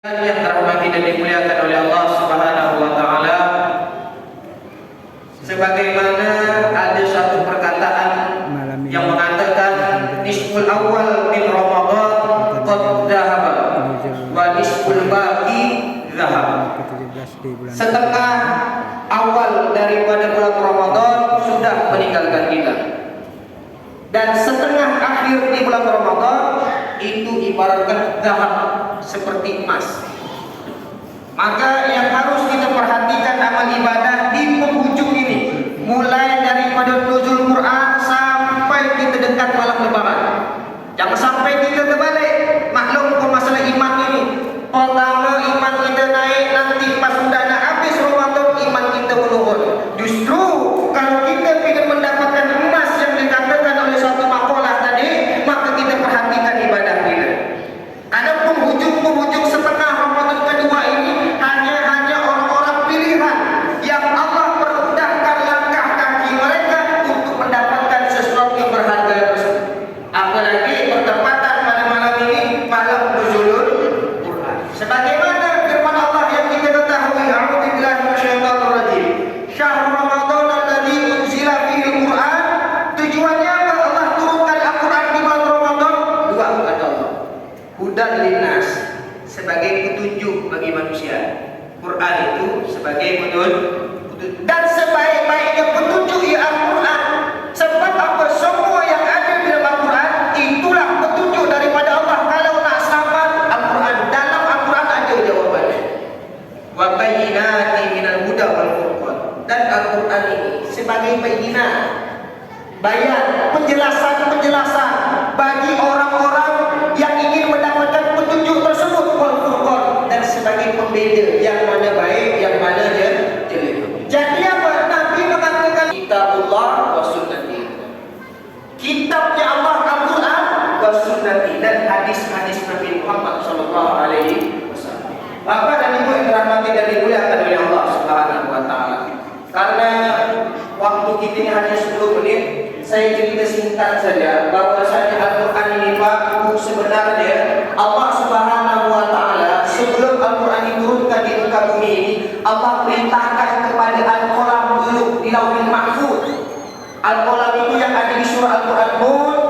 Yang terhormati dan dimuliakan oleh Allah Subhanahu wa taala, sebagaimana ada satu perkataan yang mengatakan nisful awal min Ramadan qad dhahaba wa nisful baqi dhahab. Setengah awal daripada bulan Ramadan sudah meninggalkan kita, dan setengah akhir di bulan Ramadan itu ibaratkan dhahab, seperti emas. Maka yang harus kita perhatikan amal ibadah di penghujung ini, mulai daripada nuzul Quran sampai kita dekat malam lebaran. Jangan sampai kita terbalik. Maklum pun masalah iman ini, pertama iman kita naik, nanti pas sudah nak habis Ramadan iman kita menurun. Justru kalau kita ingin mendapatkan emas yang dikatakan oleh suatu makalah tadi, maka kita perhatikan ibadah kita. Karena penghujung setengah Ramadan kedua ini hanya orang-orang pilihan yang Allah permudahkan langkah kaki mereka untuk mendapatkan sesuatu yang berharga tersebut. Apalagi bertepatan pada malam ini, malam nuzulul Quran. Sebagaimana firman Allah yang kita ketahui, a'udzubillahi minasyaitonir rajim. Syahrul Ramadan alladzi unzila fihi al-Quran. Tujuannya apa Allah turunkan Al-Quran di bulan Ramadan? Dua kata Allah. Hudan linnas, sebagai petunjuk bagi manusia. Quran itu sebagai petunjuk, dan sebaik-baiknya petunjuk ya Al-Quran. Sebab apa? Semua yang ada di dalam Al-Quran itulah petunjuk daripada Allah. Kalau nak sabar Al-Quran, dalam Al-Quran ada jawabannya. Wa bayyinatin minal huda wal furqan. Dan Al-Quran ini sebagai bayyinat, bayan, penjelasan bagi orang-orang yang ingin mendapatkan petunjuk tersebut, wal furqan, dan sebagai pembeda yang mana baik, yang mana jelek. Jadi apa? Nabi mengatakan kitabullah wa sunnati. Kitabnya Allah Al-Quran wa sunnati, dan hadis-hadis Nabi Muhammad sallallahu alaihi wasallam. Bapak dan Ibu yang dirahmati dan dimuliakan oleh Allah Subhanahu wa taala. Karena waktu kita ini hanya 10 menit, saya cerita singkat saja bahwasanya Al-Quran ini Pak, sebenarnya Allah Subhanahu wa taala sebelum Al-Quran diturunkan di muka bumi ini, Allah perintahkan kepada Al-Qalam dulu di Lauhil Mahfuz. Al-Qalam itu yang ada di surah Al-Quran,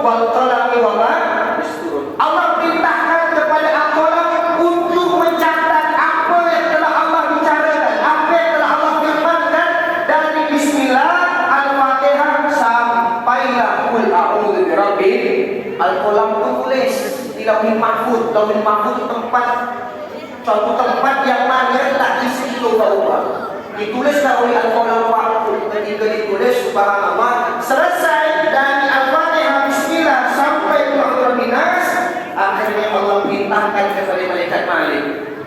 wal qalami wa ma yasturun. Allah perintahkan kepada Al-Qalam untuk mencatat apa yang telah Allah bicarakan, apa yang telah Allah firmankan dari bismillah Al-Fatihah sampailah qul a'udzu birabbil. Al-Qalam itu tulis di Lauhil Mahfuz. Lauhil Mahfuz itu suatu tempat yang mana tak bisa diubah-ubah. Ditulislah oleh Al-Qalam waktu ketika ditulis, subhanallah, selesai dari Al-Fatihah bismillah sampai qul nas, akhirnya Allah perintahkan kepada malaikat Malik.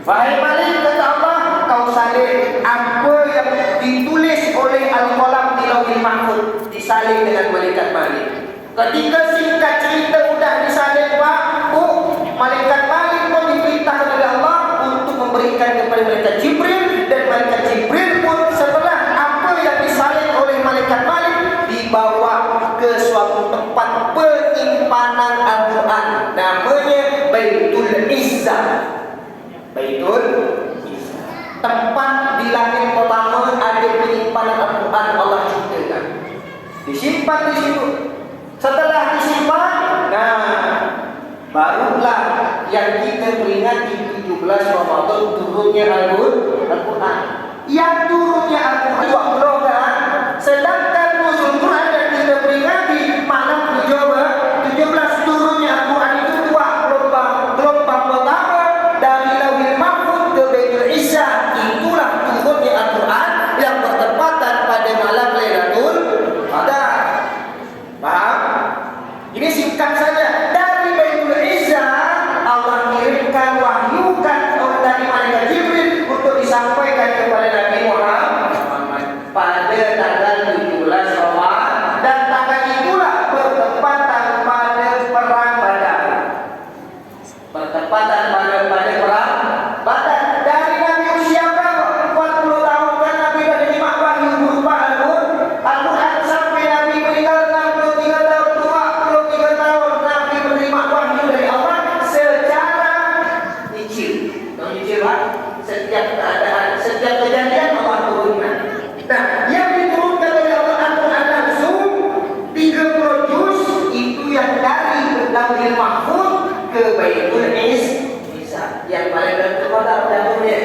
Wahai Malik, kata Allah, kau salin apa yang ditulis oleh Al-Qalam di Lauhil Mahfuz, disalin dengan malaikat Malik. Ketika singkat cerita sudah disalin Pak, malaikat Malik pun diperintah oleh Allah untuk memberikan kepada malaikat Jibril, dan malaikat Jibril pun setelah apa yang disalin oleh malaikat Malik dibawa ke suatu tempat penyimpanan Al-Quran, namanya Baitul Izzah. Baitul Izzah, tempat di langit pertama ada penyimpanan Al-Quran Allah ciptakan. Disimpan di situ. Setelah disimpan, barulah yang kita peringati 17 Ramadan turunnya Al-Quran. Yang turunnya Al-Quran 20 kan? Sedangkan nuzul Quran yang kita peringati malam 17 turunnya Al-Quran itu 2 gelombang. Gelombang pertama dari Lauhil Mahfuz ke Baitul Izzah, itulah turunnya Al-Quran yang bertepatan pada malam Lailatul Qadar. Paham? Ini singkat saja. Dari Baitul Izzah Allah kirimkan, wahyukan dari malaikat Jibril untuk disampaikan kepada Nabi Muhammad. setiap keadaan, setiap kejadian Allah turunkan. Nah, yang diturunkan oleh Allah Al-Quran langsung 30 juz itu yang dari Lauhul Mahfuz ke Baitul Izzah, yang paling terkenal jatuhnya.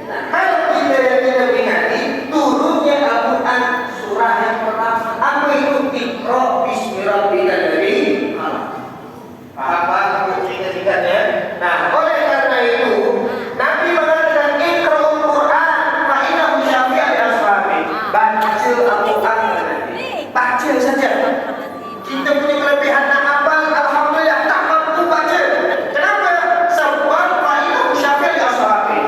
Nah, kalau kita ingati turunnya Al-Quran surah yang pertama, apa itu? Iqra bismi rabbikal ladzi khalaq. Paham singkat-singkatnya? Nah, oleh karena itu Nabi mengatakan Iqra'ul Quran fa innahu syafi'un li ashabi. Baca Al-Quran, baca saja. Kita punya kelebihan nak hafal, alhamdulillah, tak mampu baca. Kenapa? Sebab fa innahu syafi'un li ashabi.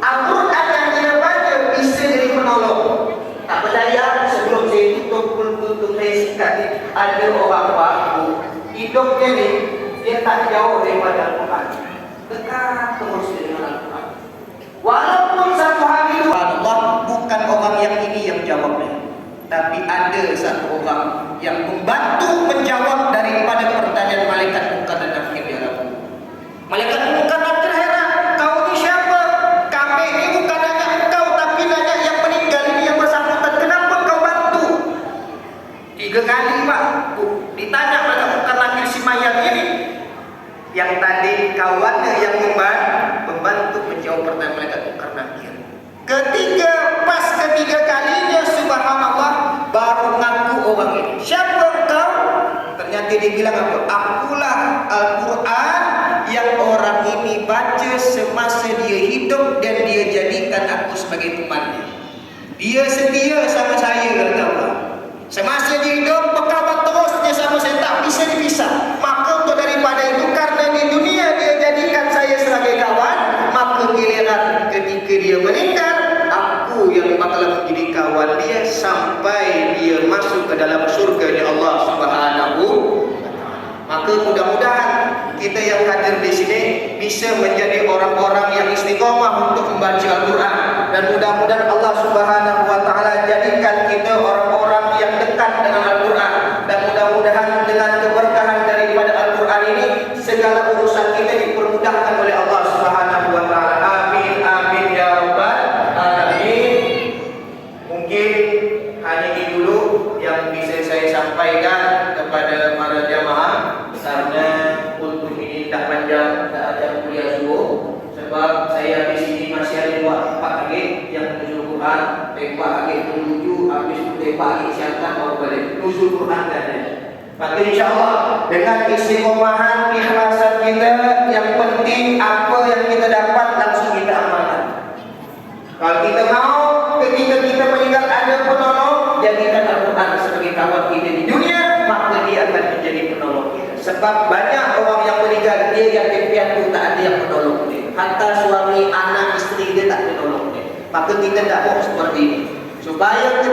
Al-Quran yang kita baca bisa jadi penolong. Tak percaya? Sebelum saya tutup saya singkat ni, ada orang baru hidupnya ni dia tak jauh daripada Al-Quran, dekat terus dengan Al-Quran. Walaupun satu hari itu Allah bukan orang yang ini yang jawabnya, tapi ada satu orang yang membantu menjawab daripada pertanyaan malaikat munkar dan nakir di hadapan. Malaikat munkar dan nakir heran, kau ni siapa? Kami ini bukan nanya engkau, tapi nanya yang meninggal ini yang bersangkutan. Kenapa kau bantu? 3 kali Pak ditanya malaikat munkar nakir si mayat ini. Yang tadi kawannya yang membantu menjawab pertanyaan malaikat munkar nakir. Ketiga kalinya subhanallah baru ngaku orang ini. Siapa engkau? Ternyata dia bilang apa? Akulah Al-Quran yang orang ini baca semasa dia hidup dan dia jadikan aku sebagai temannya. Dia setia sama saya, kata Allah. Semasa dia hidup berkawan terus dia sama saya, tak bisa dipisah. Maka untuk daripada itu, karena di dunia dia jadikan saya sebagai kawan, maka giliran ketika dia meninggal, aku yang bakalan menjadi kawan dia sampai dia masuk ke dalam surga di Allah Subhanahu. Maka mudah-mudahan kita yang hadir di sini bisa menjadi orang-orang yang istiqomah untuk membaca Al-Quran, dan mudah-mudahan Allah Subhanahu wa taala jadikan kita orang-orang yang dekat dengan Al-Quran, dan mudah-mudahan dengan keberkahan daripada Al-Quran ini segala urusan kita dipermudahkan oleh Allah Subhanahu wa taala. Amin amin ya rabbal alamin. Mungkin hanya ini dulu yang bisa saya sampaikan kepada para jamaah, karena untuk ini tak panjang, tak ada kuliah subuh. Sebab saya di sini masih ada 4 lagi yang nuzul Quran, tembak lagi menuju, habis itu tembak lagi siapkan baru balik nuzul Quran dan maka insyaAllah dengan istiqomahan ikhlasan kita, yang penting apa yang kita dapat langsung kita amalkan. Kalau kita mau ketika kita meninggal ada penolong, jadikan Al-Quran sebagai kawan kita di dunia, maka dia akan menjadi penolong kita. Sebab banyak orang yang meninggal, dia yang piatu tak ada yang menolong dia. Hatta suami, anak, isteri dia tak menolong dia. Maka kita tak mau seperti ini. Supaya